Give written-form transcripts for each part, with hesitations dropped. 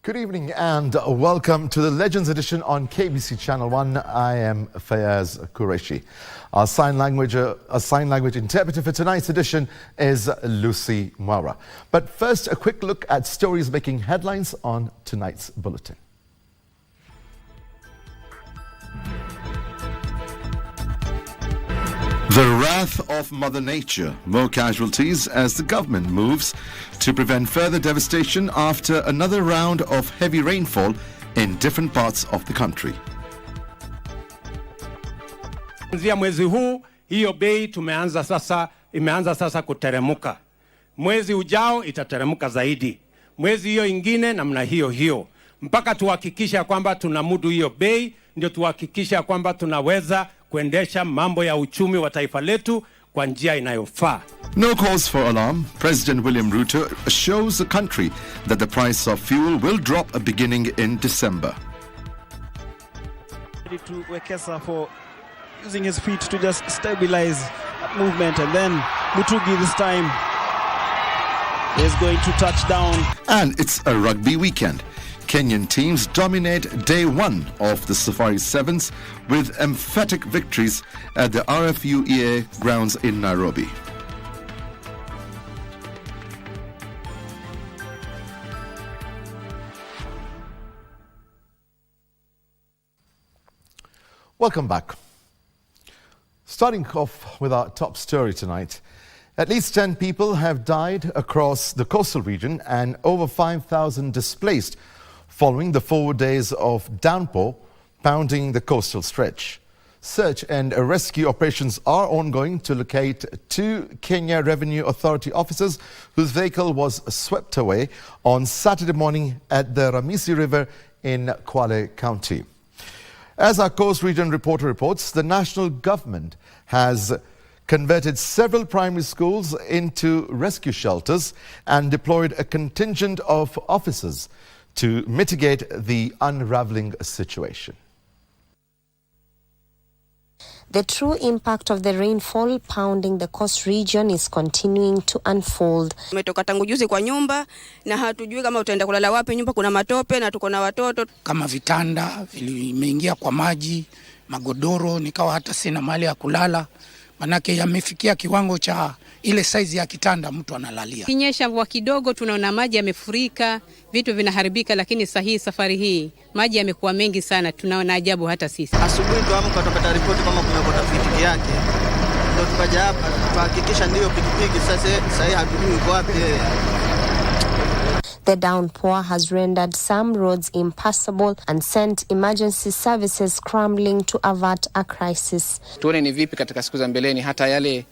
Good evening and welcome to the Legends edition on KBC Channel 1. I am Fayaz Qureshi. Our sign language interpreter for tonight's edition is Lucy Mwara. But first, a quick look at stories making headlines on tonight's bulletin. The wrath of Mother Nature. More casualties as the government moves to prevent further devastation after another round of heavy rainfall in different parts of the country. Kuanzia mwezi huu hiyo bei imeanza sasa kuteremuka. Mwezi ujao itateremuka zaidi. Mwezi hiyo ingine namna hiyo. Mpaka tuhakikisha kwamba tunamudu hiyo bei, ndio tuhakikisha kwamba tunaweza kuendesha mambo ya uchumi wa taifa letu kwa njia inayofaa. No cause for alarm. President William Ruto assures the country that the price of fuel will drop beginning in December. Ready to Wekesa for using his feet to just stabilize movement, and then Mutugi this time is going to touch down. And it's a rugby weekend. Kenyan teams dominate day one of the Safari Sevens with emphatic victories at the RFUEA grounds in Nairobi. Welcome back. Starting off with our top story tonight. At least 10 people have died across the coastal region and over 5,000 displaced following the 4 days of downpour pounding the coastal stretch. Search and rescue operations are ongoing to locate 2 Kenya Revenue Authority officers whose vehicle was swept away on Saturday morning at the Ramisi River in Kwale County. As our Coast Region reporter reports, the national government has converted several primary schools into rescue shelters and deployed a contingent of officers to mitigate the unraveling situation. The true impact of the rainfall pounding the coast region is continuing to unfold. Tumetoka tangu juzi kwa nyumba na hatujui kama utaenda kulala wapi. Nyumba kuna matope na tuko na watoto. Kama vitanda vimeingia kwa maji, magodoro, nikawa hata sina mahali ya kulala. Manake yamefikia kiwango cha ile size ya kitanda mtu analalia. Kinyesha mvua kidogo tunaona maji yamefurika, vitu vinaharibika, lakini safari hii maji yamekuwa mengi sana, tunaona ajabu hata sisi. Asubuhi tuamka tukapata ripoti kama kuna pikipiki yake. Ndio tukaja hapa tuhakikisha ndio pikipiki sasa hatujui iko wapi. The downpour has rendered some roads impassable and sent emergency services scrambling to avert a crisis. Tuone ni vipi katika siku za mbeleni hata yale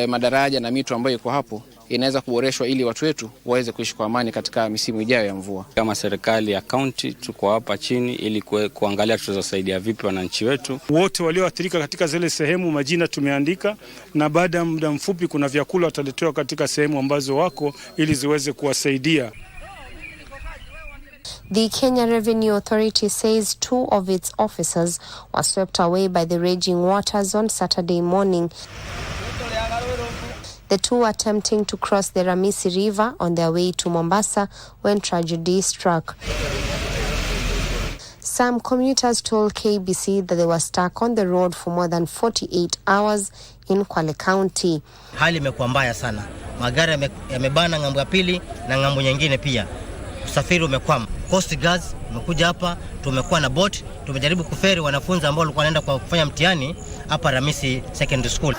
madaraja na mito ambayo iko hapo inaweza kuboreshwa ili watu wetu waweze kuishi kwa amani katika misimu ijayo ya mvua. Kama serikali ya county tuko hapa chini ili kuangalia tutawasaidia vipi wananchi wetu. Wote walioathirika katika zile sehemu majina tumeandika, na baada ya muda mfupi kuna vyakula wataletewa katika sehemu ambazo wako ili ziweze kuwasaidia. The Kenya Revenue Authority says 2 of its officers were swept away by the raging waters on Saturday morning. The 2 attempting to cross the Ramisi River on their way to Mombasa when tragedy struck. Some commuters told KBC that they were stuck on the road for more than 48 hours in Kwale County. Hali imekuwa mbaya sana. Magari yamebana ngambo ya pili na ngambo nyingine pia. Usafiri umekwama. Coast Guards umekuja hapa, tumekuwa na boat, tumejaribu kuferi wanafunzi ambao walikuwa wanaenda kwa kufanya mtihani hapa Ramisi Secondary School.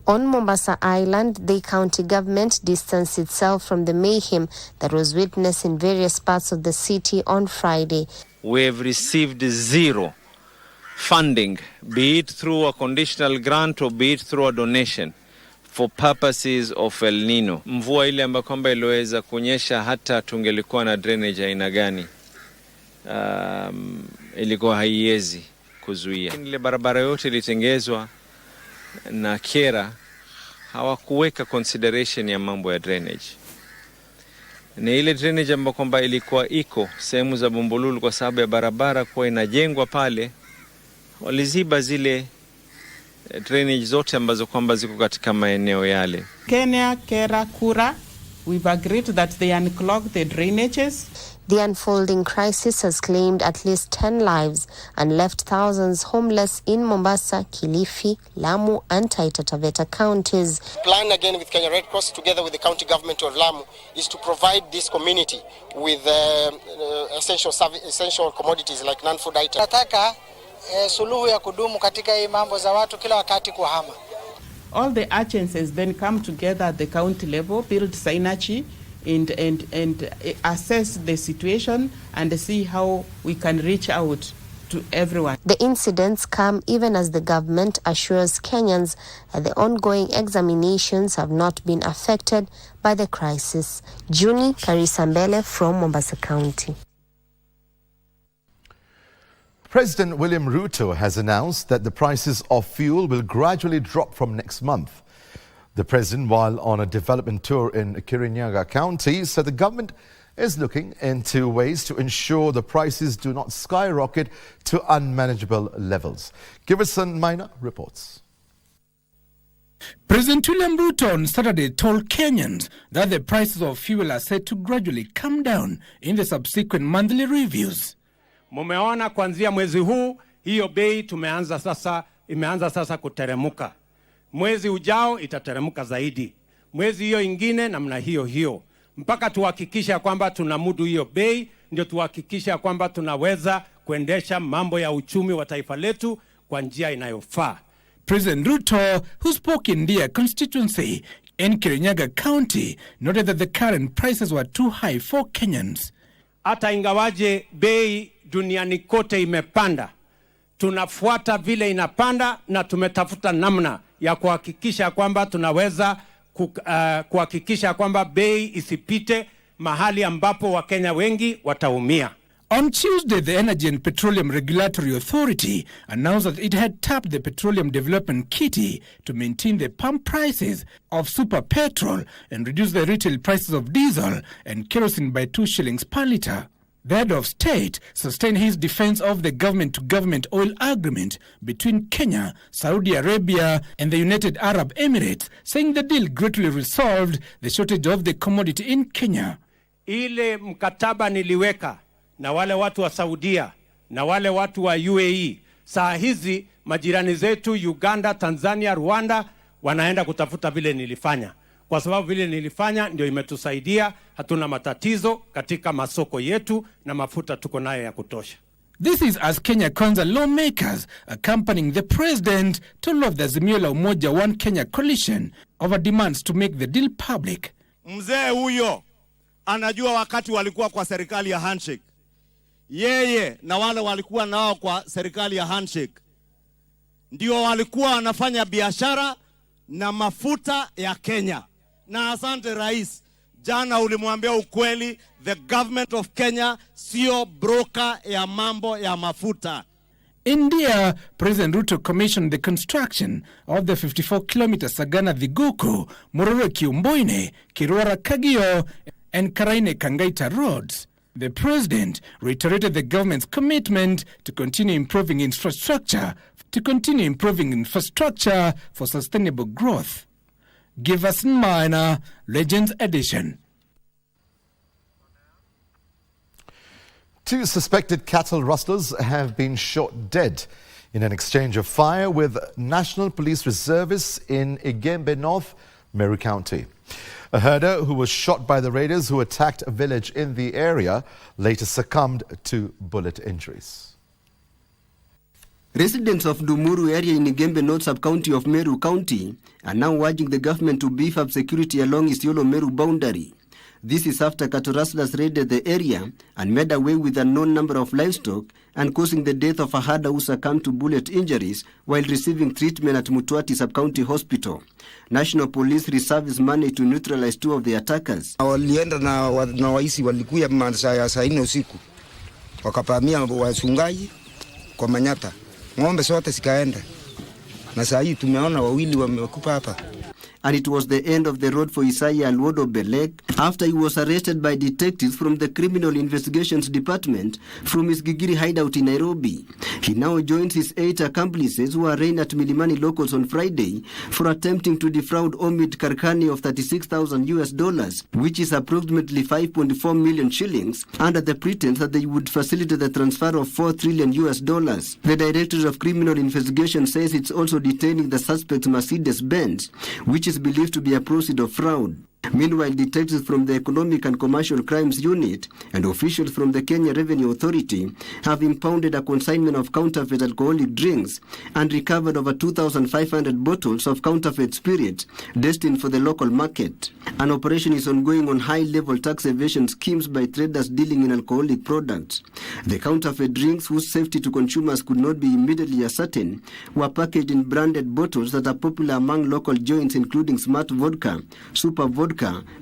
On Mombasa Island, the county government distanced itself from the mayhem that was witnessed in various parts of the city on Friday. We have received 0 funding, be it through a conditional grant or be it through a donation, for purposes of El Nino. Mvua ile ambayo kwamba iliweza kunyesha hata tungelikuwa na drainage aina gani, ilikuwa haiwezi kuzuia. Ile barabara yote ilitengezwa na kera, hawakuweka consideration ya mambo ya drainage. Ni ile drainage ambayo kwamba ilikuwa iko sehemu za Bumbululu kwa sababu ya barabara kwa inajengwa pale, waliziba zile drainage zote ambazo kwamba ziko katika maeneo yale. Kenya Kera Kura We've agreed that they unclog the drainages. The unfolding crisis has claimed at least 10 lives and left thousands homeless in Mombasa, Kilifi, Lamu and Taita Taveta counties. Plan again with Kenya Red Cross together with the county government of Lamu is to provide this community with essential commodities like non-food items. Nataka suluhu ya kudumu katika hii mambo za watu kila wakati kuhama. All the agencies then come together at the county level, build synergy and assess the situation and see how we can reach out to everyone. The incidents come even as the government assures Kenyans that the ongoing examinations have not been affected by the crisis. Juni Karisambele from Mombasa County. President William Ruto has announced that the prices of fuel will gradually drop from next month. The president, while on a development tour in Kirinyaga County, said the government is looking into ways to ensure the prices do not skyrocket to unmanageable levels. Giverson Minor reports. President William Ruto on Saturday told Kenyans that the prices of fuel are set to gradually come down in the subsequent monthly reviews. Mumeona kuanzia mwezi huu hiyo bei imeanza sasa kuteremuka. Mwezi ujao itateremuka zaidi. Mwezi hiyo ingine namna hiyo. Mpaka tuhakikisha kwamba tunamudu hiyo bei, ndio tuhakikisha kwamba tunaweza kuendesha mambo ya uchumi wa taifa letu kwa njia inayofaa. President Ruto, who spoke in their constituency in Kirinyaga County, noted that the current prices were too high for Kenyans. Hata ingawaje bei duniani kote imepanda, tunafuata vile inapanda na tumetafuta namna ya kuhakikisha kwamba tunaweza kuhakikisha kwamba bei isipite mahali ambapo Wakenya wengi wataumia. On Tuesday, the Energy and Petroleum Regulatory Authority announced that it had tapped the Petroleum Development Kitty to maintain the pump prices of super petrol and reduce the retail prices of diesel and kerosene by 2 shillings per litre. The head of state sustained his defense of the government-to-government oil agreement between Kenya, Saudi Arabia and the United Arab Emirates, saying the deal greatly resolved the shortage of the commodity in Kenya. Ile mkataba niliweka na wale watu wa Saudia na wale watu wa UAE, saa hizi majirani zetu Uganda, Tanzania, Rwanda wanaenda kutafuta vile nilifanya. Kwa sababu vile nilifanya ndio imetusaidia, hatuna matatizo katika masoko yetu na mafuta tuko nayo ya kutosha. This is as Kenya Kwanza lawmakers accompanying the president to love the Azimio la Umoja One Kenya coalition over demands to make the deal public. Mzee huyo anajua wakati walikuwa kwa serikali ya handshake. Yeye na wale walikuwa nao kwa serikali ya handshake ndio walikuwa wanafanya biashara na mafuta ya Kenya. Na asante rais, jana ulimwambia ukweli, the government of Kenya sio broker ya mambo ya mafuta. India, President Ruto commissioned the construction of the 54-kilometer Sagana-Thiguku, Mororo-Kiumboine, Kirwara-Kagio and Karaine-Kangaita roads. The president reiterated the government's commitment to continue improving infrastructure for sustainable growth. Giverson Minor, Legends Edition. 2 suspected cattle rustlers have been shot dead in an exchange of fire with National Police reservists in Igembe North, Meru County. A herder who was shot by the raiders who attacked a village in the area later succumbed to bullet injuries. Residents of Dumuru area in Igembe North sub-county of Meru County are now urging the government to beef up security along Isiolo-Meru boundary. This is after cattle rustlers raided the area and made away with a known number of livestock and causing the death of a herder who succumbed to bullet injuries while receiving treatment at Mutwati sub-county hospital. National Police reserves managed to neutralize 2 of the attackers. Walienda na waisi walikuya masaa ya saa 4 usiku. Wakapamia wasungaji kwa Manyata. Ng'ombe zote zikaenda. Na saa hii tumeona wawili wamekufa hapa. And it was the end of the road for Isaiah Alwodo Belek. after he was arrested by detectives from the Criminal Investigations Department from his Gigiri hideout in Nairobi. He now joins his 8 accomplices who arraigned at Milimani locals on Friday for attempting to defraud Omid Karkani of $36,000, which is approximately 5.4 million shillings, under the pretense that they would facilitate the transfer of $4 trillion. The Directorate of Criminal Investigation says it's also detaining the suspect's Mercedes-Benz, which is believed to be a proceed of fraud. Meanwhile, detectives from the Economic and Commercial Crimes Unit and officials from the Kenya Revenue Authority have impounded a consignment of counterfeit alcoholic drinks and recovered over 2,500 bottles of counterfeit spirit destined for the local market. An operation is ongoing on high-level tax evasion schemes by traders dealing in alcoholic products. The counterfeit drinks, whose safety to consumers could not be immediately ascertained, were packaged in branded bottles that are popular among local joints, including Smart Vodka, Super Vodka,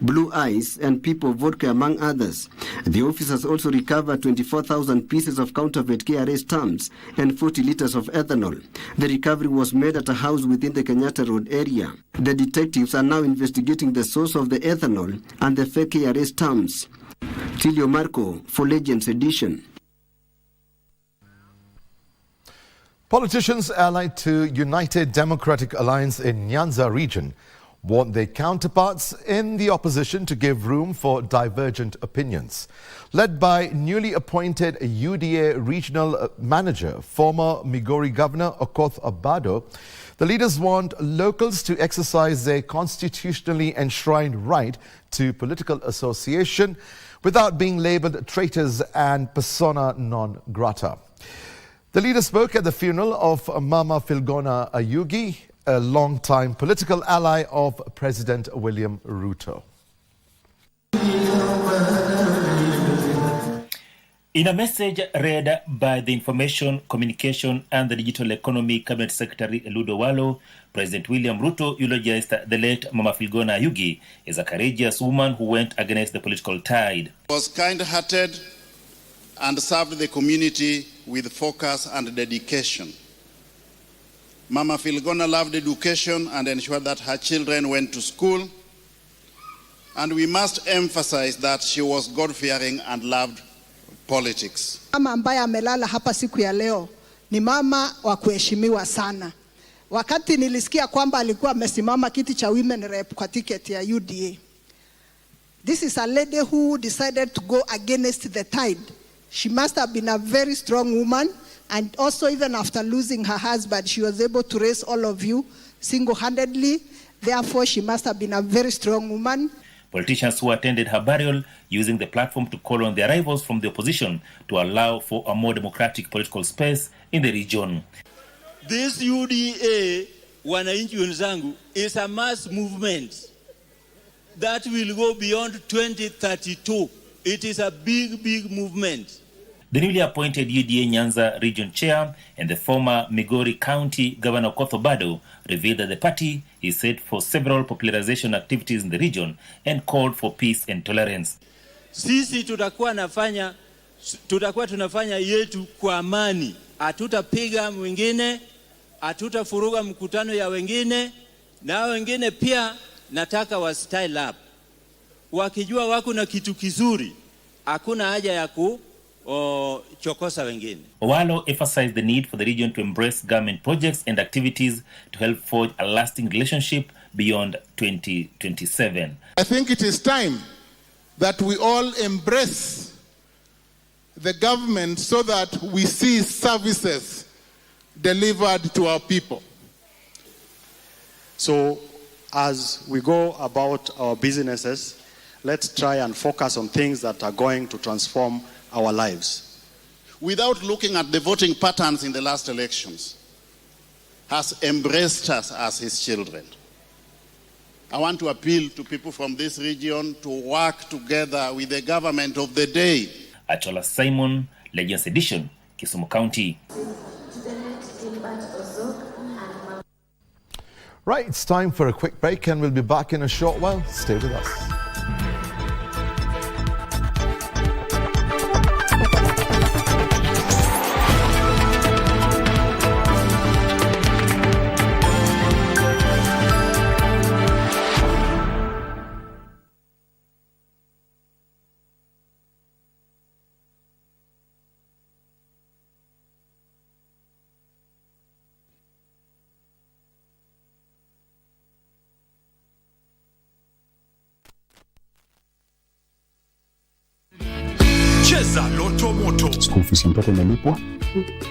Blue Ice, and People Vodka, among others. The officers also recovered 24,000 pieces of counterfeit KRA stamps and 40 liters of ethanol. The recovery was made at a house within the Kenyatta Road area. The detectives are now investigating the source of the ethanol and the fake KRA stamps. Tilio Marco for Legends Edition. Politicians allied to United Democratic Alliance in Nyanza region want their counterparts in the opposition to give room for divergent opinions. Led by newly appointed UDA regional manager, former Migori Governor Okoth Obado, the leaders want locals to exercise their constitutionally enshrined right to political association without being labelled traitors and persona non grata. The leader spoke at the funeral of Mama Filgona Ayugi, a long-time political ally of President William Ruto. In a message read by the Information, Communication and the Digital Economy Cabinet Secretary Eludo Walo, President William Ruto eulogized the late Mama Filgona Ayugi as a courageous woman who went against the political tide. She was kind-hearted and served the community with focus and dedication. Mama Filgona loved education and ensured that her children went to school. And we must emphasize that she was God-fearing and loved politics. Mama ambaye amelala hapa siku ya leo ni mama wa kuheshimiwa sana. Wakati nilisikia kwamba alikuwa amesimama kiti cha women rep kwa ticket ya UDA. This is a lady who decided to go against the tide. She must have been a very strong woman. And also, even after losing her husband, she was able to raise all of you single-handedly. Therefore, she must have been a very strong woman. Politicians who attended her burial using the platform to call on their rivals from the opposition to allow for a more democratic political space in the region. This UDA, wananchi wenzangu, is a mass movement that will go beyond 2032. It is a big, big movement. The newly appointed UDA Nyanza Region Chair and the former Migori County Governor Okoth Obado revealed that the party is set for several popularization activities in the region and called for peace and tolerance. Sisi tutakuwa tunafanya yetu kwa amani. Hatutapiga mwingine, hatutafuruga mkutano ya wengine, na wengine pia nataka wa style up. Wakijua wako na kitu kizuri, hakuna haja ya chokosa wengine. Owalo emphasized the need for the region to embrace government projects and activities to help forge a lasting relationship beyond 2027. I think it is time that we all embrace the government so that we see services delivered to our people. So as we go about our businesses, let's try and focus on things that are going to transform our lives. Without looking at the voting patterns in the last elections, has embraced us as his children. I want to appeal to people from this region to work together with the government of the day. Achola Simon, Legends Edition, Kisumu County. Right, it's time for a quick break and we'll be back in a short while. Stay with us. Cheza Loto Moto. School fees mtoto imelipwa,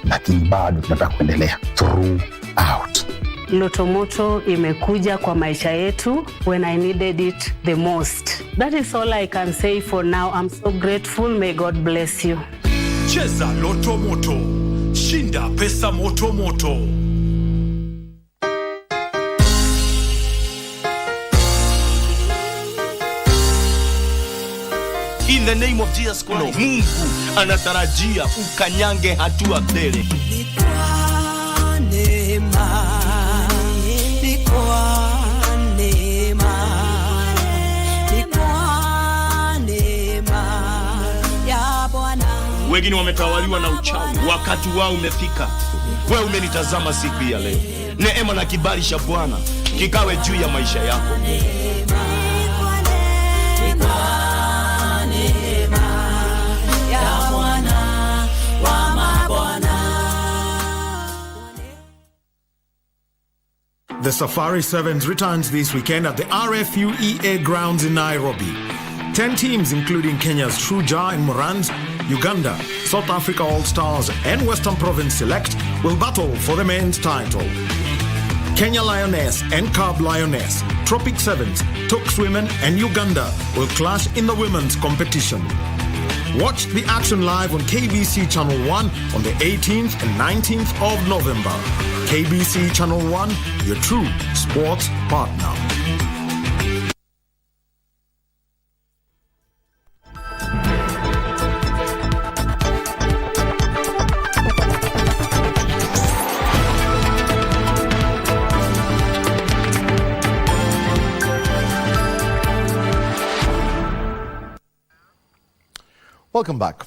lakini bado tunataka kuendelea throughout. Loto Moto imekuja kwa maisha yetu when I needed it the most. That is all I can say for now. I'm so grateful. May God bless you. Cheza Loto Moto. Shinda pesa moto moto. In the name of Jesus Christ, Mungu anatarajia ukanyange hatua mbele. Wengine wametawaliwa na uchawi, wakati wao umefika. Wewe umenitazama siku ya leo. Neema na kibali cha Bwana kikawe juu ya maisha yako. The Safari Sevens returns this weekend at the RFUEA grounds in Nairobi. 10 teams including Kenya's Shujaa and Morans, Uganda, South Africa All-Stars and Western Province Select will battle for the men's title. Kenya Lioness and Cab Lioness, Tropic Sevens, Tux Women and Uganda will clash in the women's competition. Watch the action live on KBC Channel 1 on the 18th and 19th of November. KBC Channel 1, your true sports partner. Welcome back.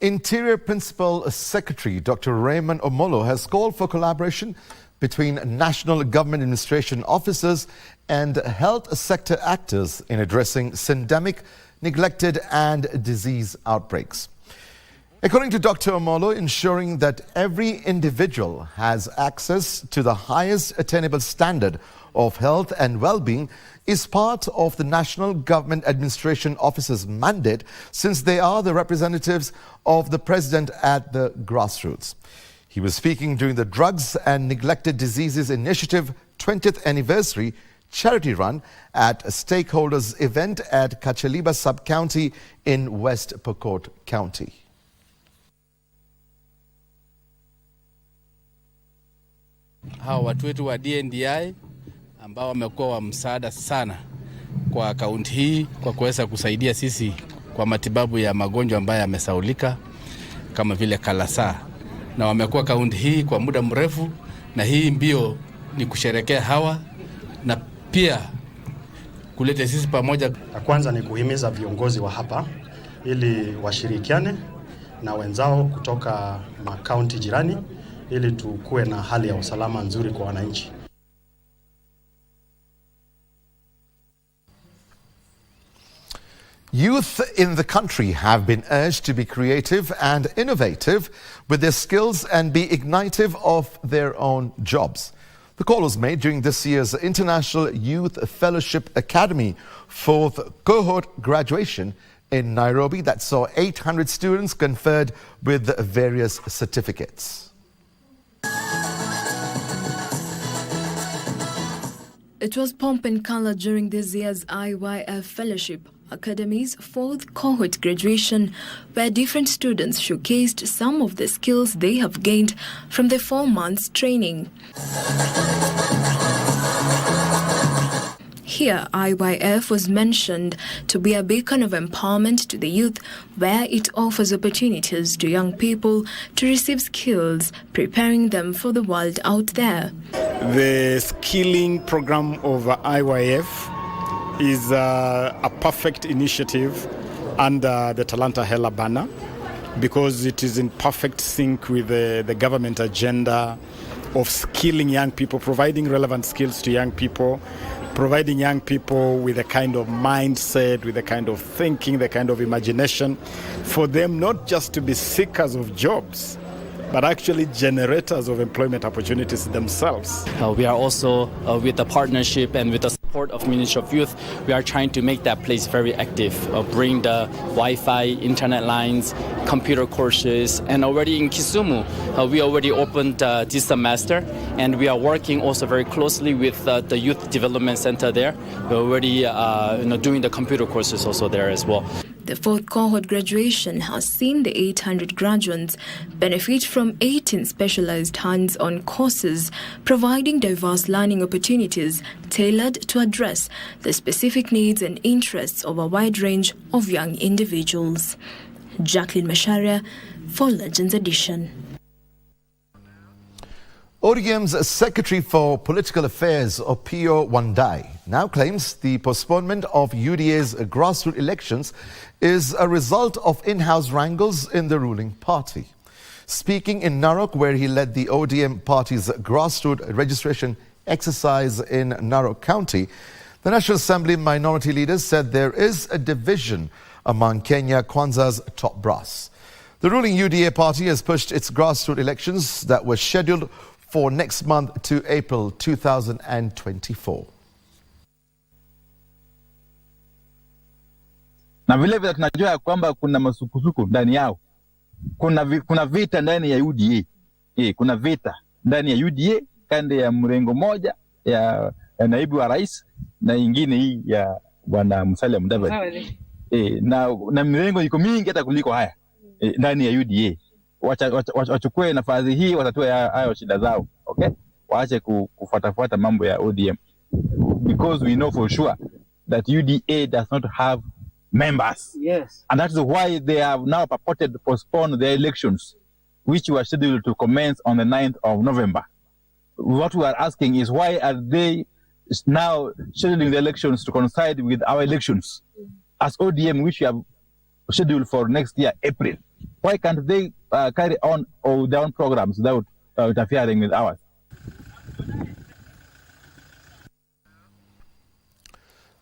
Interior Principal Secretary Dr. Raymond Omolo has called for collaboration between national government administration officers and health sector actors in addressing syndemic, neglected and disease outbreaks. According to Dr. Omolo, ensuring that every individual has access to the highest attainable standard of health and well-being is part of the National Government Administration Officers' mandate, since they are the representatives of the President at the grassroots. He was speaking during the Drugs and Neglected Diseases Initiative 20th Anniversary charity run at a stakeholders event at Kachaliba Sub-County in West Pokot County. Hawa watu wetu wa DNDi ambao wamekuwa wa msaada sana kwa kaunti hii kwa kuweza kusaidia sisi kwa matibabu ya magonjwa ambayo yamesaulika kama vile kalasa, na wamekuwa kaunti hii kwa muda mrefu, na hii mbio ni kusherekea hawa na pia kuleta sisi pamoja. Kwanza ni kuhimiza viongozi wa hapa ili washirikiane na wenzao kutoka makaunti jirani ili tukue na hali ya usalama nzuri kwa wananchi. Youth in the country have been urged to be creative and innovative with their skills and be ignitive of their own jobs. The call was made during this year's International Youth Fellowship Academy 4th cohort graduation in Nairobi that saw 800 students conferred with various certificates. It was pomp and color during this year's IYF Fellowship Academy's 4th cohort graduation, where different students showcased some of the skills they have gained from the 4 months training. Here, IYF was mentioned to be a beacon of empowerment to the youth, where it offers opportunities to young people to receive skills, preparing them for the world out there. The skilling program of IYF is a perfect initiative under the Talanta Hela banner, because it is in perfect sync with the government agenda of skilling young people, providing relevant skills to young people, providing young people with a kind of mindset, with a kind of thinking, the kind of imagination, for them not just to be seekers of jobs, but actually generators of employment opportunities themselves. We are also with a partnership and with a Support of Ministry of Youth, we are trying to make that place very active, bring the Wi-Fi, internet lines, computer courses, and already in Kisumu, we already opened this semester, and we are working also very closely with the Youth Development Center there. We're already doing the computer courses also there as well. The fourth cohort graduation has seen the 800 graduates benefit from 18 specialized hands-on courses, providing diverse learning opportunities tailored to address the specific needs and interests of a wide range of young individuals. Jacqueline Masharia for Legends Edition. ODM's Secretary for Political Affairs, Opio Wandai, now claims the postponement of UDA's grassroots elections is a result of in-house wrangles in the ruling party. Speaking in Narok, where he led the ODM party's grassroots registration exercise in Narok County, the National Assembly minority leaders said there is a division among Kenya Kwanza's top brass. The ruling UDA party has pushed its grassroots elections that were scheduled for next month to April 2024. Na vile vile tunajua kwamba kuna masukusuku ndani yao. Kuna vita ndani ya UDA. Kuna vita ndani ya UDA kande ya mrengo moja ya naibu wa rais na ingine hii ya bwana Musalia Mudavadi. Na mrengo iko mingi hata kuliko haya ndani ya UDA. Wachukue nafasi hii watatue hayo shida zao, okay? Waache kufuatafuata mambo ya ODM, because we know for sure that UDA does not have members. Yes. And that is why they have now purported to postpone their elections, which were scheduled to commence on the 9th of November. What we are asking is, why are they now scheduling the elections to coincide with our elections as ODM, which we have scheduled for next year, April? Why can't they carry on their own programs without interfering with ours?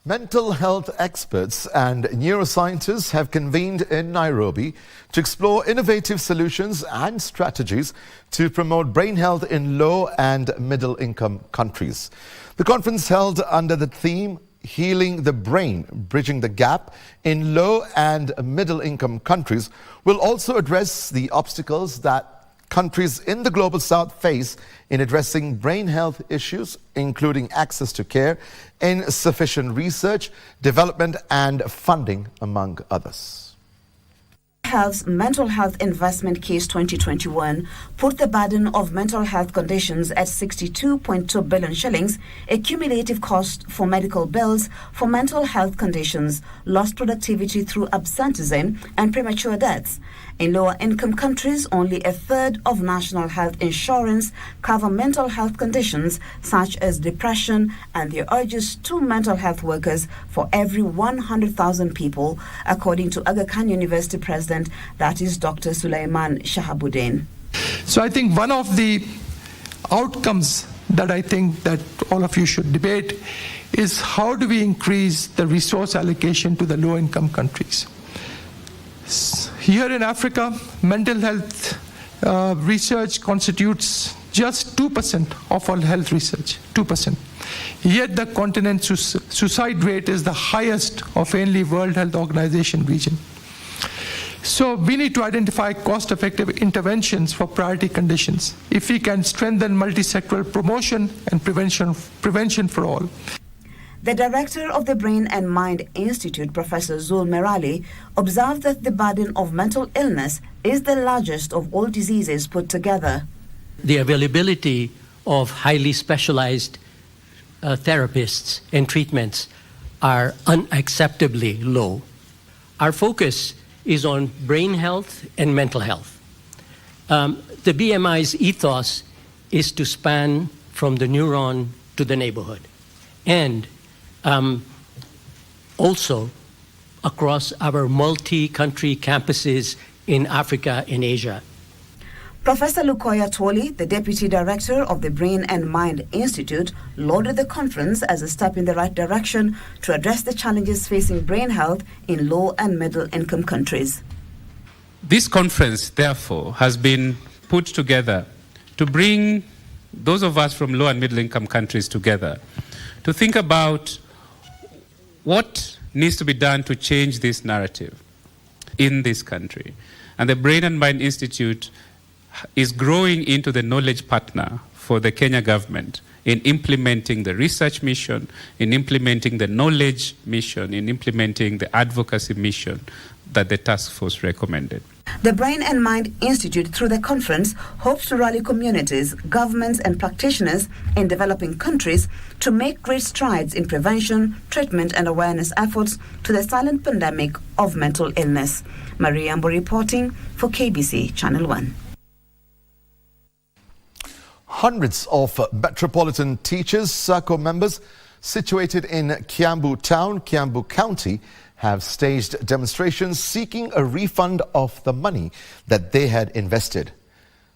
Mental health experts and neuroscientists have convened in Nairobi to explore innovative solutions and strategies to promote brain health in low and middle income countries. The conference, held under the theme Healing the Brain, Bridging the Gap in Low and Middle Income Countries, will also address the obstacles that countries in the Global South face in addressing brain health issues, including access to care, insufficient research, development and funding, among others. Health's Mental Health Investment Case 2021 put the burden of mental health conditions at 62.2 billion shillings, a cumulative cost for medical bills for mental health conditions, lost productivity through absenteeism and premature deaths. In lower income countries, only a third of national health insurance cover mental health conditions such as depression, and there are just 2 mental health workers for every 100,000 people, according to Aga Khan University President, that is Dr. Sulaiman Shahabuddin. So I think one of the outcomes that I think that all of you should debate is, how do we increase the resource allocation to the low-income countries? Here in Africa, mental health research constitutes just 2% of all health research, 2%. Yet the continent's suicide rate is the highest of any World Health Organization region. So we need to identify cost-effective interventions for priority conditions. If we can strengthen multi-sectoral promotion and prevention for all. The director of the Brain and Mind Institute, Professor Zul Merali, observed that the burden of mental illness is the largest of all diseases put together. The availability of highly specialized therapists and treatments are unacceptably low. Our focus is on brain health and mental health. The BMI's ethos is to span from the neuron to the neighborhood, and also across our multi-country campuses in Africa and Asia. Professor Lukoya Toli, the Deputy Director of the Brain and Mind Institute, lauded the conference as a step in the right direction to address the challenges facing brain health in low and middle income countries. This conference, therefore, has been put together to bring those of us from low and middle income countries together to think about what needs to be done to change this narrative in this country. And the Brain and Mind Institute is growing into the knowledge partner for the Kenya government in implementing the research mission, in implementing the knowledge mission, in implementing the advocacy mission that the task force recommended. The Brain and Mind Institute, through the conference, hopes to rally communities, governments and practitioners in developing countries to make great strides in prevention, treatment and awareness efforts to the silent pandemic of mental illness. Maria Ambo reporting for KBC Channel 1. Hundreds of Metropolitan Teachers Circle members situated in Kiambu Town, Kiambu County, have staged demonstrations seeking a refund of the money that they had invested.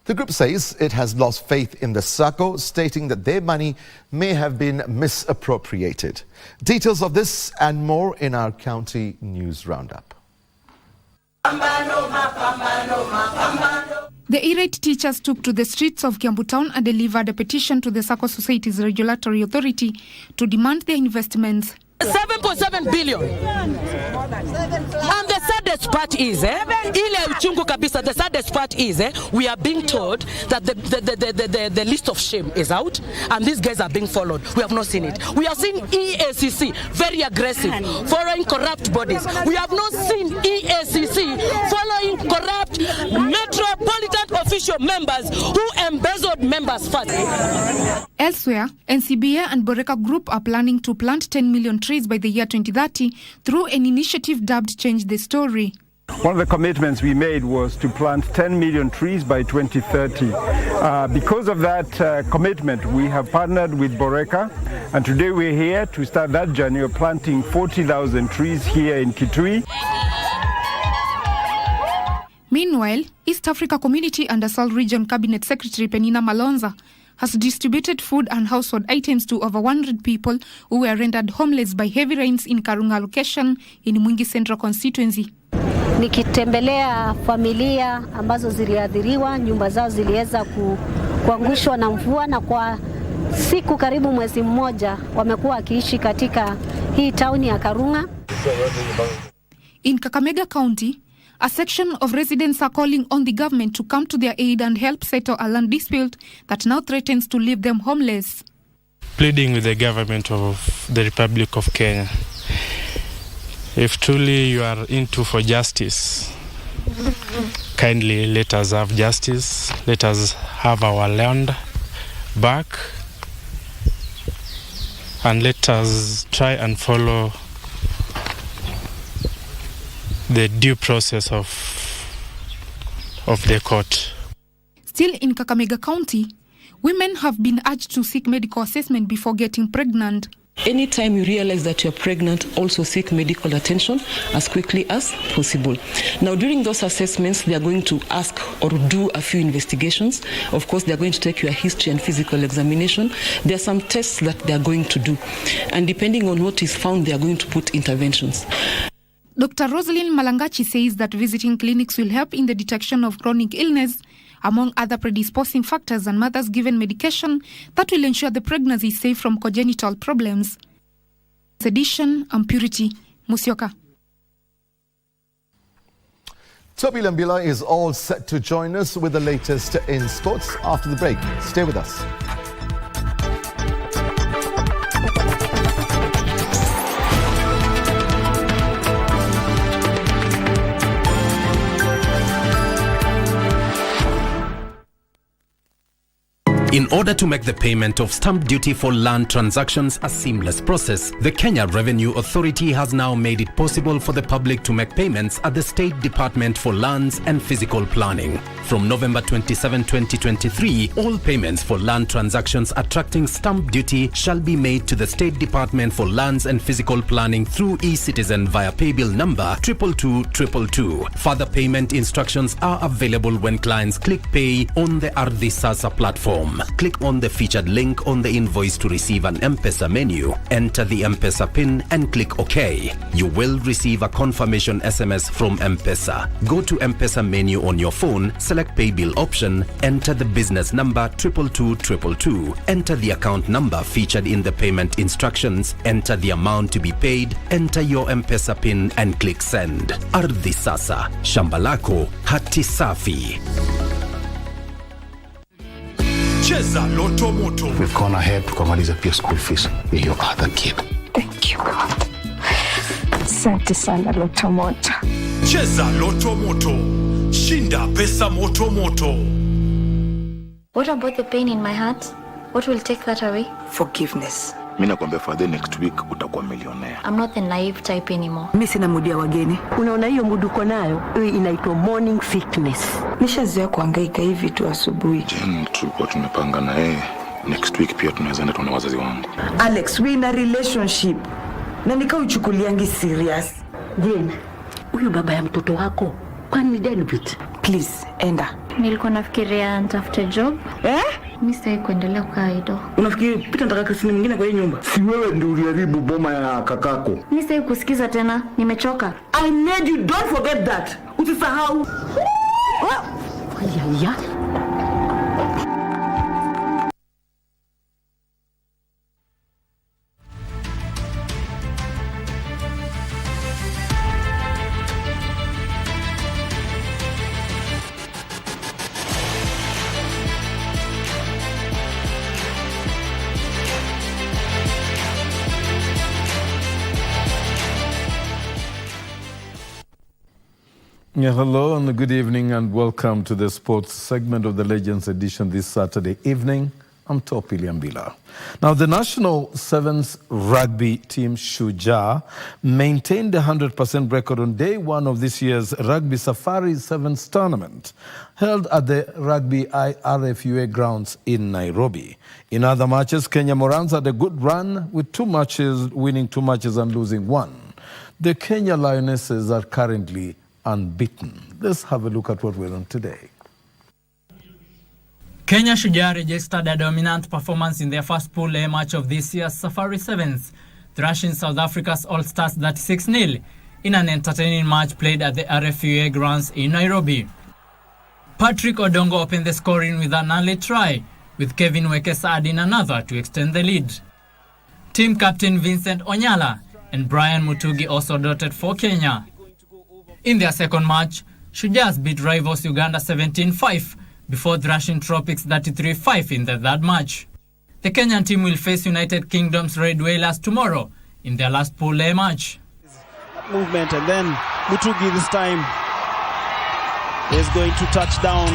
The group says it has lost faith in the circle, stating that their money may have been misappropriated. Details of this and more in our county news roundup. The irate teachers took to the streets of Kiambu Town and delivered a petition to the Circle Society's regulatory authority to demand their investments. 7.7 billion. And the saddest part is, the saddest part is, we are being told that the list of shame is out and these guys are being followed. We have not seen it. We have seen EACC very aggressive, following corrupt bodies. We have not seen EACC following corrupt metropolitan official members who embezzled members' funds. Elsewhere, NCBA and Boreka Group are planning to plant 10 million trees by the year 2030 through an initiative dubbed Change the Story. One of the commitments we made was to plant 10 million trees by 2030. Because of that commitment, we have partnered with Boreka, and today we're here to start that journey of planting 40,000 trees here in Kitui. Meanwhile, East Africa Community and Asal Region Cabinet Secretary Penina Malonza has distributed food and household items to over 100 people who were rendered homeless by heavy rains in Karunga location in Mwingi Central constituency. Nikitembelea familia ambazo ziliathiriwa, nyumba zao ziliweza kuangushwa na mvua, na kwa siku karibu mwezi mmoja wamekuwa wakiishi katika hii tauni ya Karunga. In Kakamega County, a section of residents are calling on the government to come to their aid and help settle a land dispute that now threatens to leave them homeless. Pleading with the government of the Republic of Kenya, if truly you are into for justice, kindly let us have justice, let us have our land back, and let us try and follow the due process of the court. Still in Kakamega County, women have been urged to seek medical assessment before getting pregnant. Anytime you realize that you're pregnant, also seek medical attention as quickly as possible. Now, during those assessments, they are going to ask or do a few investigations. Of course, they are going to take your history and physical examination. There are some tests that they are going to do. And depending on what is found, they are going to put interventions. Dr. Rosalind Malangachi says that visiting clinics will help in the detection of chronic illness, among other predisposing factors, and mothers given medication that will ensure the pregnancy is safe from congenital problems. Sedition and Purity Musyoka. Toby Lambila is all set to join us with the latest in sports after the break. Stay with us. In order to make the payment of stamp duty for land transactions a seamless process, the Kenya Revenue Authority has now made it possible for the public to make payments at the State Department for Lands and Physical Planning. From November 27, 2023, all payments for land transactions attracting stamp duty shall be made to the State Department for Lands and Physical Planning through eCitizen via paybill number 22222. Further payment instructions are available when clients click pay on the Ardhi Sasa platform. click on the featured link on the invoice to receive an M-Pesa menu, enter the M-Pesa PIN and click OK. You will receive a confirmation SMS from M-Pesa. Go to M-Pesa menu on your phone, select Pay Bill option, enter the business number 22222, enter the account number featured in the payment instructions, enter the amount to be paid, enter your M-Pesa PIN and click Send. Ardhi sasa, shamba lako hati safi. Cheza Loto Moto. We've gone ahead tukamaliza pia school fees ya your other kid. Thank you God. Asante sana Loto Moto. Cheza Loto Moto. Shinda pesa moto moto. What about the pain in my heart? What will take that away? Forgiveness. Mimi nakwambia for the next week utakuwa millionaire. I'm not the naive type anymore. Mimi sina mudi ya wageni. Unaona hiyo mudu uko nayo? Hiyo inaitwa morning sickness. Nishazoea kuhangaika hivi tu asubuhi. Jen, tulikuwa tumepanga na yeye. Next week pia tunaweza enda tuone wazazi wangu. Alex, we in a relationship. Na nikauchukuliangi serious. Jen, huyu baba ya mtoto wako kwani David? Please, enda. Nilikuwa nafikiria nitafute job. Mimi sitaki kuendelea kukaa idle. Unafikiri Peter nataka Kristina mwingine kwa hii nyumba? Si wewe ndio uliharibu boma ya kakako. Mimi sitaki kusikiza tena, nimechoka. I made you, don't forget that. Usisahau. Ya. Yeah, hello and good evening and welcome to the sports segment of the Legends edition this Saturday evening. I'm Topi Liambila. Now, the national sevens rugby team Shujaa maintained a 100% record on day one of this year's Rugby Safari Sevens tournament held at the Rugby RFUA grounds in Nairobi. In other matches, Kenya Morans had a good run with winning two matches and losing one. The Kenya Lionesses are currently unbeaten. Let's have a look at what we're on today. Kenya Shujaa registered a dominant performance in their first Pool A match of this year's Safari Sevens, thrashing South Africa's All-Stars 36-0 in an entertaining match played at the RFUA grounds in Nairobi. Patrick Odongo opened the scoring with an early try, with Kevin Wekesa adding another to extend the lead. Team captain Vincent Onyala and Brian Mutugi also dotted for Kenya. In their second match, Shujaas beat rivals Uganda 17-5 before thrashing Tropics 33-5 in the third match. The Kenyan team will face United Kingdom's Red Whalers tomorrow in their last Pool A match. Movement, and then Mutugi this time is going to touch down.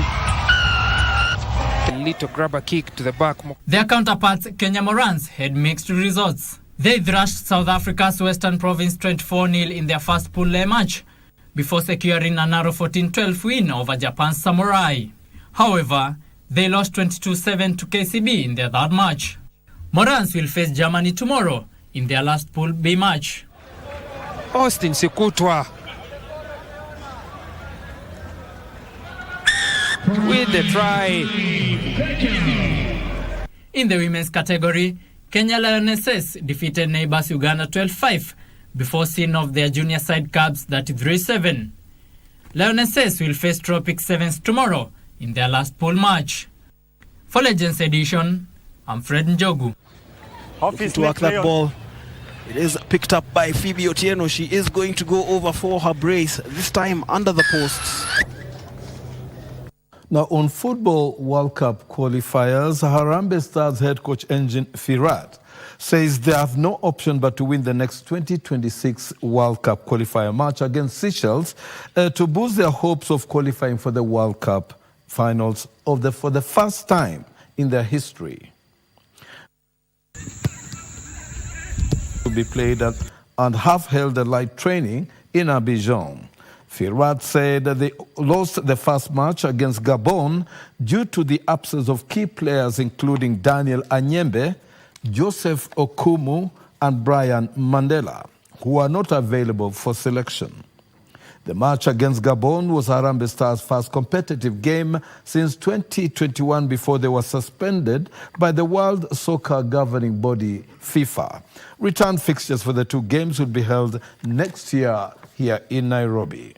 A little grabber kick to the back. Their counterparts, Kenya Morans, had mixed results. They thrashed South Africa's Western Province 24-0 in their first Pool A match, before securing a narrow 14-12 win over Japan's Samurai. However, they lost 22-7 to KCB in their third match. Morans will face Germany tomorrow in their last Pool B match. Austin Sikutwa with the try. In the women's category, Kenya Lionesses defeated neighbors Uganda 12-5 before seeing off their junior side Cubs 33-7. Lionesses will face Tropic Sevens tomorrow in their last pool match. For Legends Edition, I'm Fred Njogu. Looking to work that ball. It is picked up by Phoebe Otieno. She is going to go over for her brace, this time under the posts. Now, on Football World Cup qualifiers, Harambee Stars head coach Engin Firat says they have no option but to win the next 2026 World Cup qualifier match against Seychelles to boost their hopes of qualifying for the World Cup finals for the first time in their history. To be played and have held a light training in Abidjan. Firat said that they lost the first match against Gabon due to the absence of key players including Daniel Anyembe, Joseph Okumu and Brian Mandela, who are not available for selection. The match against Gabon was Harambee Stars' first competitive game since 2021 before they were suspended by the World Soccer governing body, FIFA. Return fixtures for the two games will be held next year here in Nairobi.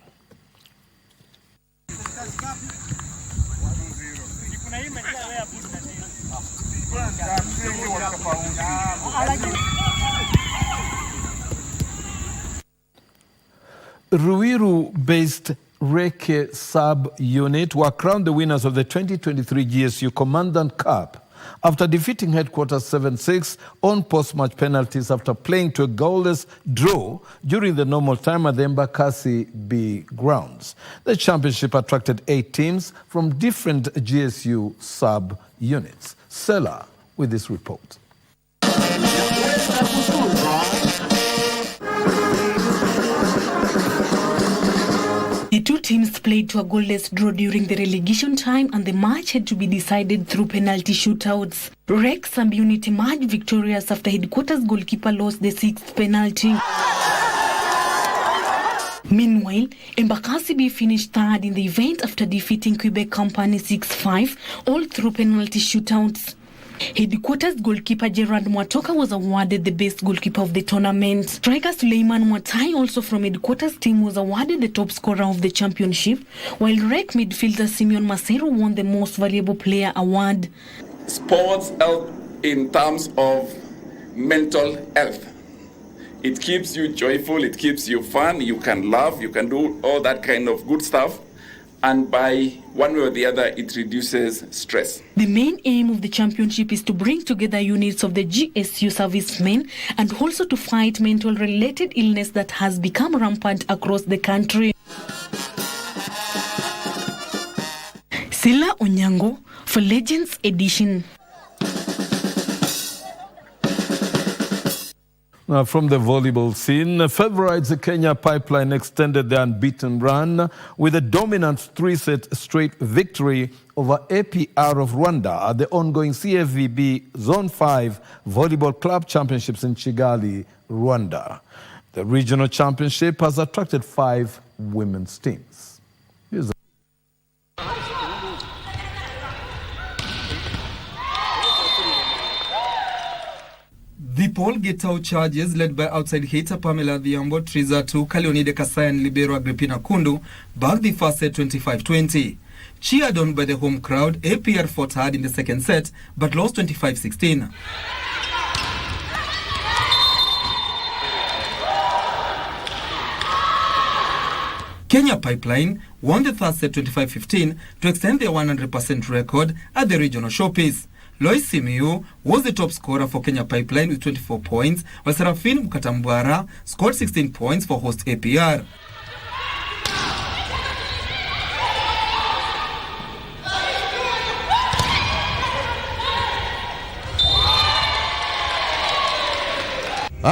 Ruiru-based Reke sub-unit were crowned the winners of the 2023 GSU Commandant Cup after defeating headquarters 7-6 on post-match penalties after playing to a goalless draw during the normal time at the Embakasi B grounds. The championship attracted 8 teams from different GSU sub-units. Sela with this report. The two teams played to a goalless draw during the relegation time, and the match had to be decided through penalty shootouts. Rek sub-unit emerged victorious after headquarters goalkeeper lost the 6th penalty. Meanwhile, Embakasi B finished third in the event after defeating Quebec Company 6-5, all through penalty shootouts. Headquarters goalkeeper Gerard Mwatoka was awarded the best goalkeeper of the tournament. Striker Suleiman Mwatai, also from Headquarters team, was awarded the top scorer of the championship, while Rek midfielder Simeon Masero won the most valuable player award. Sports help in terms of mental health. It keeps you joyful, it keeps you fun, you can laugh, you can do all that kind of good stuff. And by one way or the other, it reduces stress. The main aim of the championship is to bring together units of the GSU servicemen and also to fight mental-related illness that has become rampant across the country. Sila Onyango for Legends Edition. Now, from the volleyball scene, favourites Kenya Pipeline extended their unbeaten run with a dominant 3-set straight victory over APR of Rwanda at the ongoing CFVB Zone 5 Volleyball Club Championships in Kigali, Rwanda. The regional championship has attracted 5 women's teams. Here's The Paul Getau charges, led by outside hitter Pamela Dhiambo, Trizatu, Kalionide Kasai and Libero Agrippina Kundu, backed the first set 25-20. Cheered on by the home crowd, APR fought hard in the second set, but lost 25-16. Kenya Pipeline won the third set 25-15 to extend their 100% record at the regional showpiece. Lois Simiyu was the top scorer for Kenya Pipeline with 24 points, while Serafine Mukatambwara scored 16 points for host APR.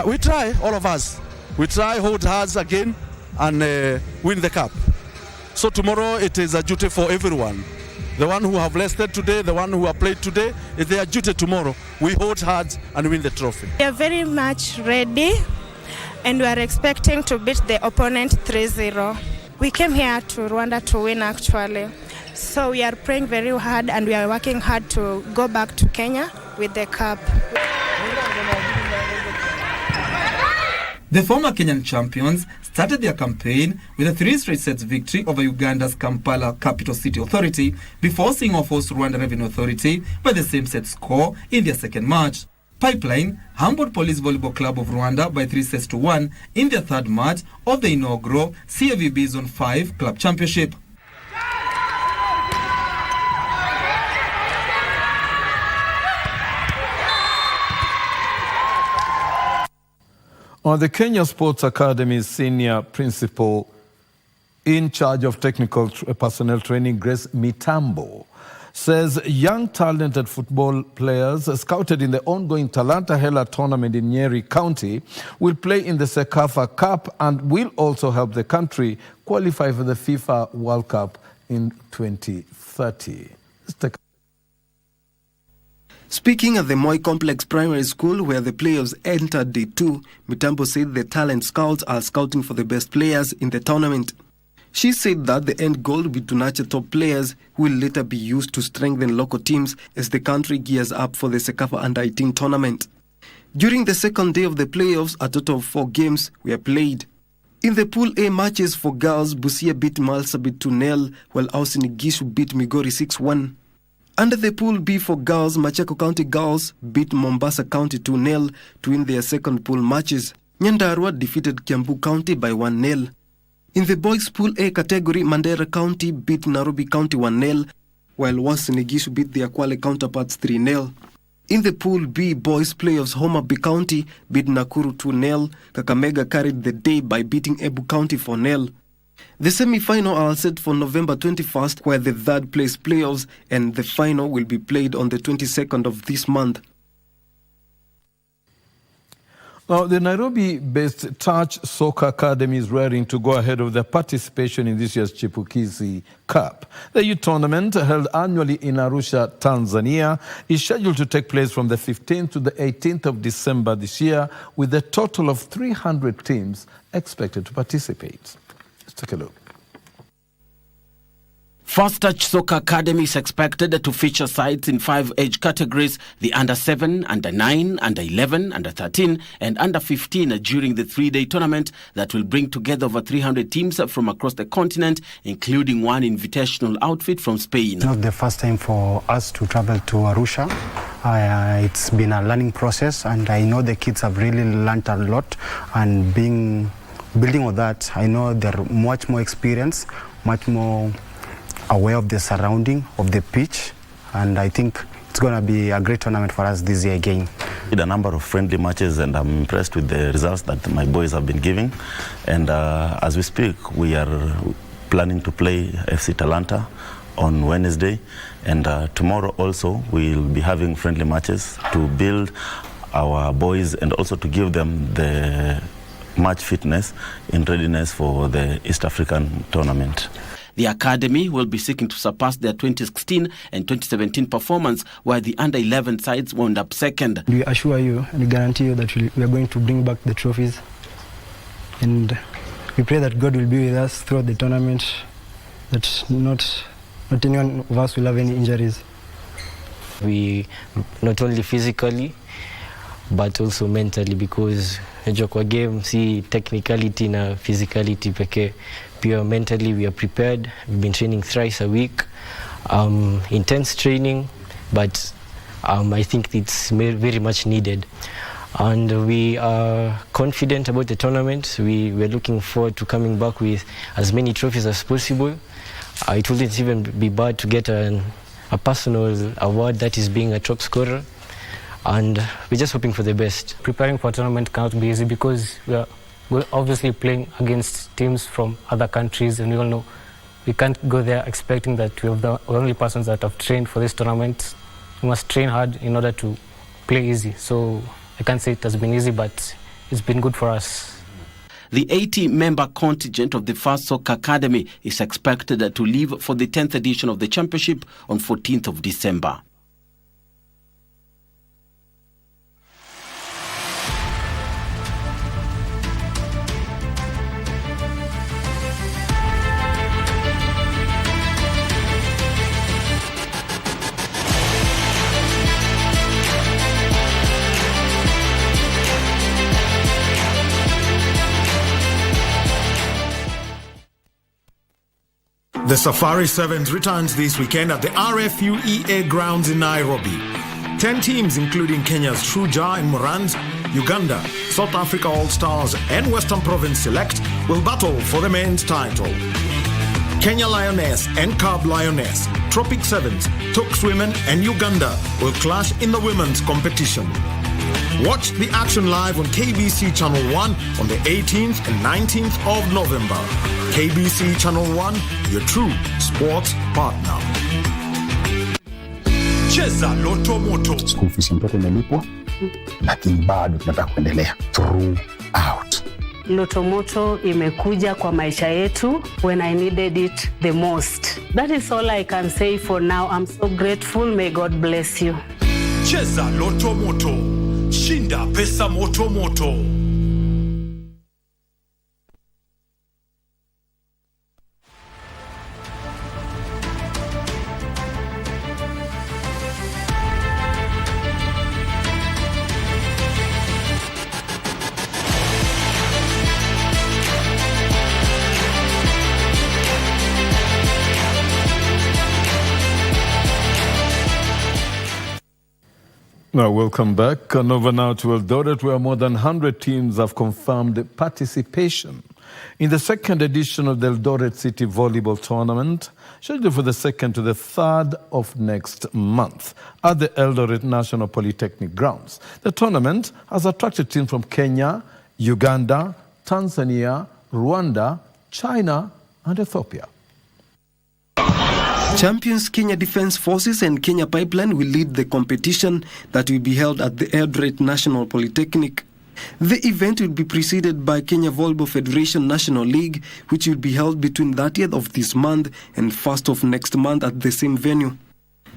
We try, all of us. We try, hold hands again and win the cup. So tomorrow it is a duty for everyone. The one who have rested today, the one who have played today, if they are duty tomorrow, we hold hard and win the trophy. We are very much ready and we are expecting to beat the opponent 3-0. We came here to Rwanda to win actually. So we are praying very hard and we are working hard to go back to Kenya with the cup. The former Kenyan champions started their campaign with a 3 straight sets victory over Uganda's Kampala Capital City Authority before seeing off host Rwanda Revenue Authority by the same set score in their second match. Pipeline humbled Police Volleyball Club of Rwanda by 3-1 in their third match of the inaugural CFVB Zone 5 Club Championship. The Kenya Sports Academy's senior principal in charge of technical personnel training, Grace Mitambo, says young talented football players scouted in the ongoing Talanta Hela tournament in Nyeri County will play in the Sekafa Cup and will also help the country qualify for the FIFA World Cup in 2030. Speaking at the Moi Complex Primary School, where the players entered Day 2, Mitambo said the talent scouts are scouting for the best players in the tournament. She said that the end goal will be to nurture top players who will later be used to strengthen local teams as the country gears up for the Sekafa Under-18 tournament. During the second day of the playoffs, a total of 4 games were played. In the Pool A matches for girls, Busia beat Marsabit 2-0, while Austin Gishu beat Migori 6-1. Under the Pool B for girls, Machako County girls beat Mombasa County 2-0 to win their second pool matches. Nyandarua defeated Kiambu County by 1-0. In the boys Pool A category, Mandera County beat Nairobi County 1-0, while Uasin Gishu beat their Kwale counterparts 3-0. In the Pool B boys playoffs, Homa Bay County beat Nakuru 2-0. Kakamega carried the day by beating Ebu County 4-0. The semi-final are set for November 21st, where the third place playoffs and the final will be played on the 22nd of this month. Now, the Nairobi-based Touch Soccer Academy is raring to go ahead of their participation in this year's Chipukizi Cup. The youth tournament, held annually in Arusha, Tanzania, is scheduled to take place from the 15th to the 18th of December this year, with a total of 300 teams expected to participate. Let's take a look. First Touch Soccer Academy is expected to feature sides in 5 age categories: the under-7, under-9, under-11, under-13 and under-15 during the 3-day tournament that will bring together over 300 teams from across the continent, including one invitational outfit from Spain. It's not the first time for us to travel to Arusha. It's been a learning process, and I know the kids have really learned a lot, and building on that, I know they're much more experienced, much more aware of the surrounding of the pitch, and I think it's going to be a great tournament for us this year again. Did a number of friendly matches, and I'm impressed with the results that my boys have been giving. And as we speak, we are planning to play FC Talanta on Wednesday, and tomorrow also we'll be having friendly matches to build our boys and also to give them the match fitness in readiness for the East African tournament. The academy will be seeking to surpass their 2016 and 2017 performance, where the under-11 sides wound up second. We assure you and guarantee you that we are going to bring back the trophies, and we pray that God will be with us throughout the tournament, that not anyone of us will have any injuries. We not only physically but also mentally, because kwa game see technicality na physicality peke. Pure mentally we are prepared. We've been training thrice a week, intense training, but I think it's very much needed, and we are confident about the tournament. We're looking forward to coming back with as many trophies as possible. It wouldn't even be bad to get a personal award, that is being a top scorer, and we're just hoping for the best. Preparing for a tournament cannot be easy because we're obviously playing against teams from other countries, and we all know we can't go there expecting that we have the only persons that have trained for this tournament. We must train hard in order to play easy. So I can't say it has been easy, but it's been good for us. The 80-member contingent of the First Soccer Academy is expected to leave for the 10th edition of the championship on 14th of December. The Safari Sevens returns this weekend at the RFUEA grounds in Nairobi. 10 teams, including Kenya's Shujaa and Morans, Uganda, South Africa All-Stars and Western Province Select, will battle for the men's title. Kenya Lioness and Cab Lioness, Tropic Sevens, Tuks Women and Uganda will clash in the women's competition. Watch the action live on KBC Channel 1 on the 18th and 19th of November. KBC Channel 1, your true sports partner. Cheza Loto Moto. School fees mtoto imelipwa, lakini bado tunataka kuendelea throughout. Loto Moto imekuja kwa maisha yetu when I needed it the most. That is all I can say for now. I'm so grateful. May God bless you. Cheza Loto Moto. Shinda pesa moto moto. Now, welcome back. And over now to Eldoret, where more than 100 teams have confirmed participation in the second edition of the Eldoret City Volleyball Tournament, scheduled for the 2nd to the 3rd of next month at the Eldoret National Polytechnic grounds. The tournament has attracted teams from Kenya, Uganda, Tanzania, Rwanda, China, and Ethiopia. Champions Kenya Defence Forces and Kenya Pipeline will lead the competition that will be held at the Eldoret National Polytechnic. The event will be preceded by Kenya Volleyball Federation National League, which will be held between 30th of this month and 1st of next month at the same venue.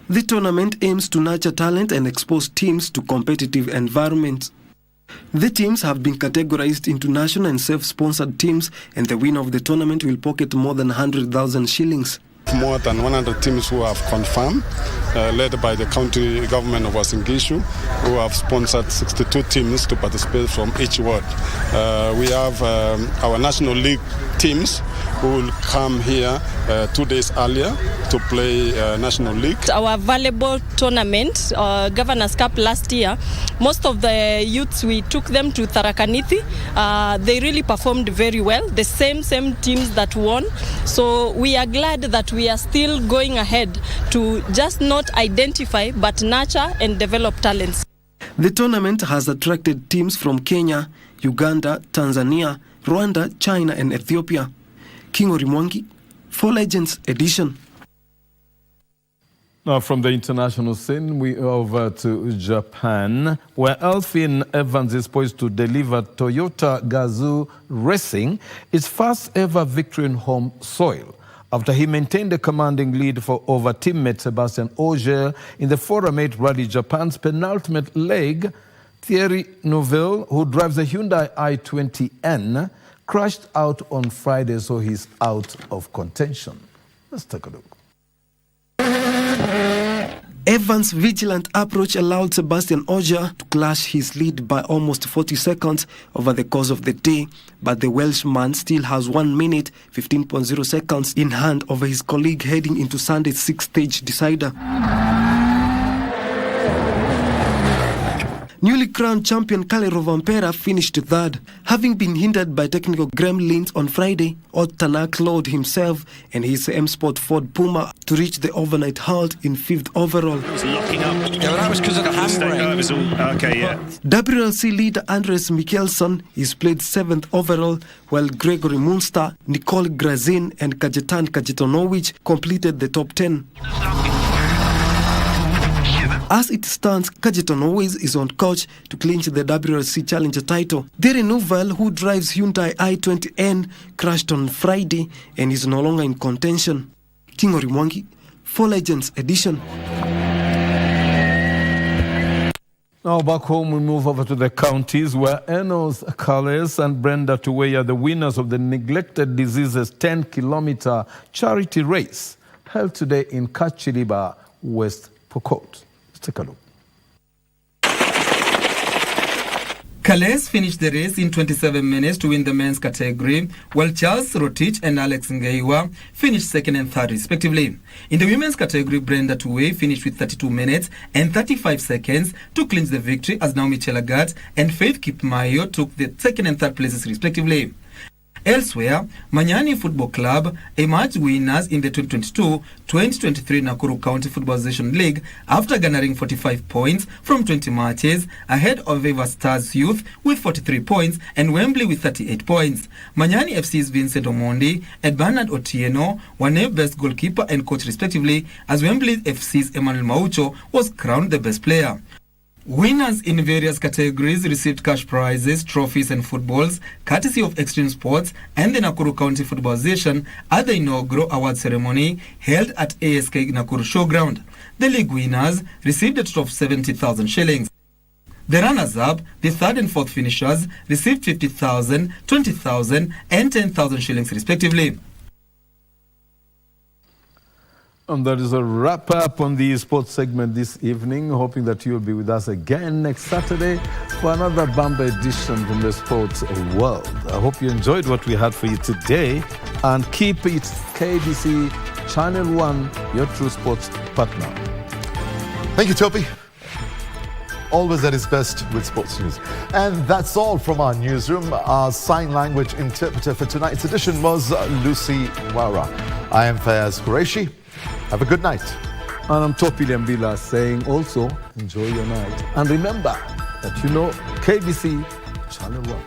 The tournament aims to nurture talent and expose teams to competitive environments. The teams have been categorized into national and self-sponsored teams, and the winner of the tournament will pocket more than 100,000 shillings. More than 100 teams who have confirmed, led by the county government of Uasin Gishu, who have sponsored 62 teams to participate from each ward. We have our National League teams who will come here 2 days earlier to play National League. Our volleyball tournament, Governors Cup last year, most of the youths, we took them to Tharakanithi. They really performed very well, the same teams that won. So we are glad that we are still going ahead to just not identify but nurture and develop talents. The tournament has attracted teams from Kenya, Uganda, Tanzania, Rwanda, China, and Ethiopia. King Orimwangi, 4 Legends Edition. Now, from the international scene, we are over to Japan, where Elfyn Evans is poised to deliver Toyota Gazoo Racing its first ever victory on home soil, after he maintained a commanding lead over teammate Sebastian Ogier in the Forum 8 Rally Japan's penultimate leg. Thierry Neuville, who drives a Hyundai i20N, crashed out on Friday, so he's out of contention. Let's take a look. Evans' vigilant approach allowed Sebastian Ogier to clash his lead by almost 40 seconds over the course of the day, but the Welshman still has 1 minute, 15.0 seconds in hand over his colleague heading into Sunday's 6th-stage decider. Newly crowned champion Kalle Rovanpera finished 3rd. Having been hindered by technical gremlins on Friday, Ott Tanak slowed himself and his M-Sport Ford Puma to reach the overnight halt in 5th overall. It was locking up. Yeah, well, that was because of the handbrake. It was all okay, yeah. WRC leader Andres Mikkelsen is played 7th overall, while Gregory Munster, Nicole Grazin, and Kajetan Kajetanowicz completed the top 10. As it stands, Kajetanowicz is on course to clinch the WRC Challenger title. Thierry Neuville, who drives Hyundai i20N, crashed on Friday and is no longer in contention. King Orimwangi, 4 Legends Edition. Now back home, we move over to the counties, where Enos Kales and Brenda Tuwei are the winners of the Neglected Diseases 10-kilometer charity race held today in Kachiriba, West Pokot. Let's take a look. Kales finished the race in 27 minutes to win the men's category, while Charles Rotich and Alex Ngeiwa finished 2nd and 3rd respectively. In the women's category, Brenda Tuwei finished with 32 minutes and 35 seconds to clinch the victory, as Naomi Chelagat and Faith Kipmayo took the 2nd and 3rd places respectively. Elsewhere, Manyani Football Club emerged winners in the 2022-2023 Nakuru County Football Association League after garnering 45 points from 20 matches, ahead of Eva Stars Youth with 43 points and Wembley with 38 points. Manyani FC's Vincent Omondi and Bernard Otieno were named best goalkeeper and coach respectively, as Wembley FC's Emmanuel Maucho was crowned the best player. Winners in various categories received cash prizes, trophies and footballs, courtesy of Extreme Sports and the Nakuru County Football Association at the inaugural award ceremony held at ASK Nakuru Showground. The league winners received a total of 70,000 shillings. The runners-up, the 3rd and 4th finishers, received 50,000, 20,000 and 10,000 shillings respectively. And that is a wrap-up on the sports segment this evening. Hoping that you'll be with us again next Saturday for another bumper edition from the sports world. I hope you enjoyed what we had for you today. And keep it KBC Channel 1, your true sports partner. Thank you, Topi. always at his best with sports news. And that's all from our newsroom. Our sign language interpreter for tonight's edition was Lucy Wara. I am Fayaz Qureshi. Have a good night. And I'm Topi Liambila saying also, enjoy your night. And remember that you know KBC Channel 1.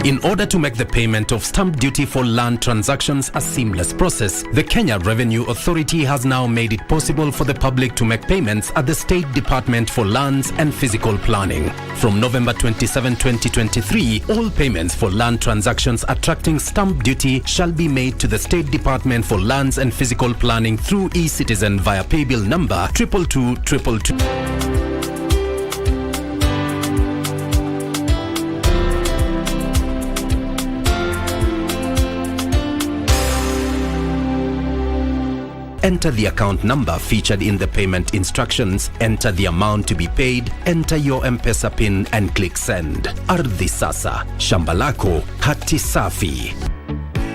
In order to make the payment of stamp duty for land transactions a seamless process, the Kenya Revenue Authority has now made it possible for the public to make payments at the State Department for Lands and Physical Planning. From November 27, 2023, all payments for land transactions attracting stamp duty shall be made to the State Department for Lands and Physical Planning through eCitizen via paybill number 22222. Enter the account number featured in the payment instructions, enter the amount to be paid, enter your M-Pesa PIN and click send. Ardhi sasa, shamba lako hati safi.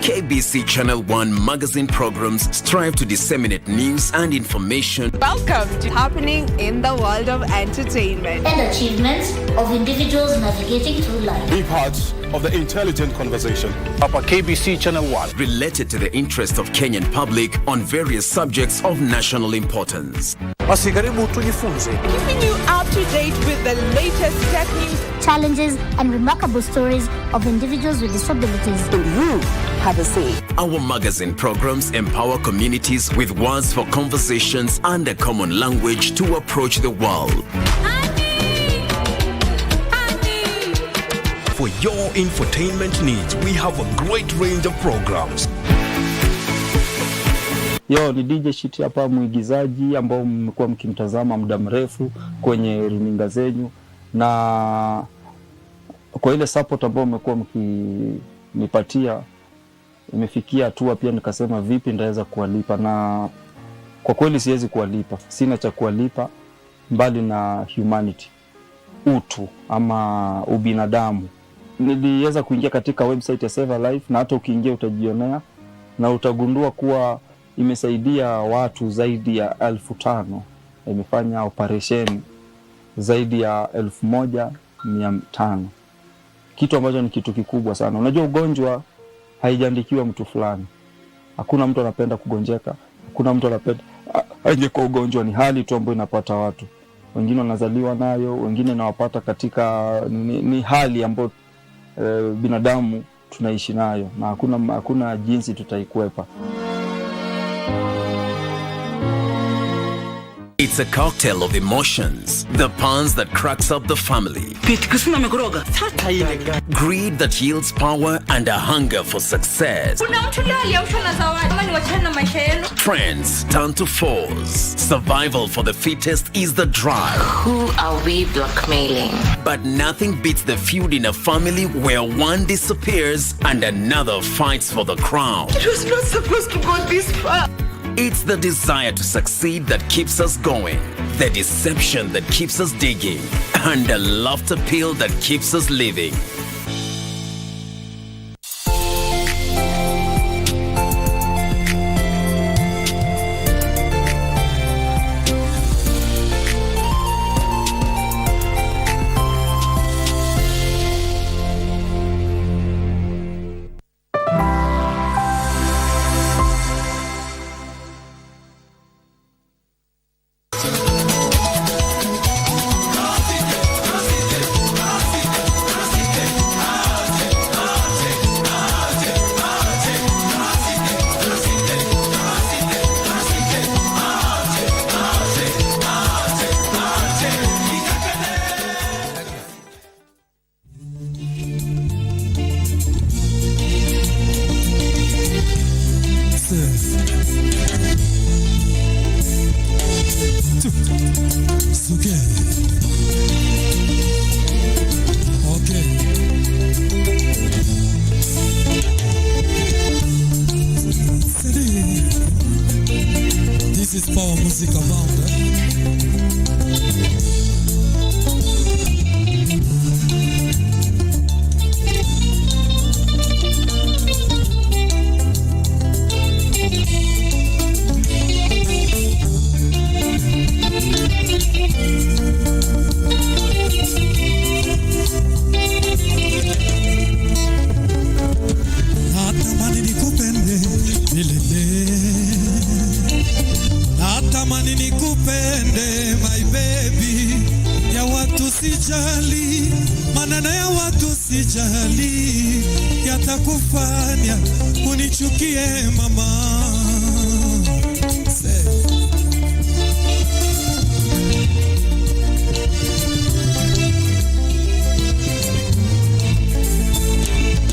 KBC Channel 1 magazine programs strive to disseminate news and information. Welcome to happening in the world of entertainment and achievements of individuals navigating through life. Be part of the intelligent conversation. Papa KBC Channel 1. Related to the interest of Kenyan public on various subjects of national importance. Keeping you up to date with the latest tech news, challenges, and remarkable stories of individuals with disabilities. And you have a say. Our magazine programs empower communities with words for conversations and a common language to approach the world. For your infotainment needs, we have a great range of programs. Yo, ni DJ Shit hapa, mwigizaji ambao mmekuwa mkimtazama muda mrefu kwenye runinga zenyu, na kwa ile support ambao mmekuwa mkinipatia imefikia hatua pia nikasema vipi ndaweza kuwalipa, na kwa kweli siwezi kuwalipa, sina cha kuwalipa mbali na humanity, utu ama ubinadamu. Niliweza kuingia katika website ya Save a Life, na hata ukiingia utajionea na utagundua kuwa imesaidia watu zaidi ya 5,000, imefanya operation zaidi ya 1,500, kitu ambacho ni kitu kikubwa sana. Unajua ugonjwa haijaandikiwa mtu fulani, hakuna mtu anapenda kugonjeka, hakuna mtu anapenda aje kwa ugonjwa, ni hali tu ambayo inapata watu. Wengine wanazaliwa nayo, wengine nawapata katika ni hali ambayo binadamu tunaishi nayo, na hakuna jinsi tutaikwepa. It's a cocktail of emotions, the puns that cracks up the family, greed that yields power, and a hunger for success. Trends turn to foes. Survival for the fittest is the drive. Who are we blackmailing? But nothing beats the feud in a family where one disappears and another fights for the crown. It was not supposed to go this far. It's the desire to succeed that keeps us going, the deception that keeps us digging, and the laughter pill that keeps us living. music abound. Natamani nikupende milele, natamani nikupende my baby. Ya watu sijali, maneno ya watu sijali, yatakufanya unichukie mama.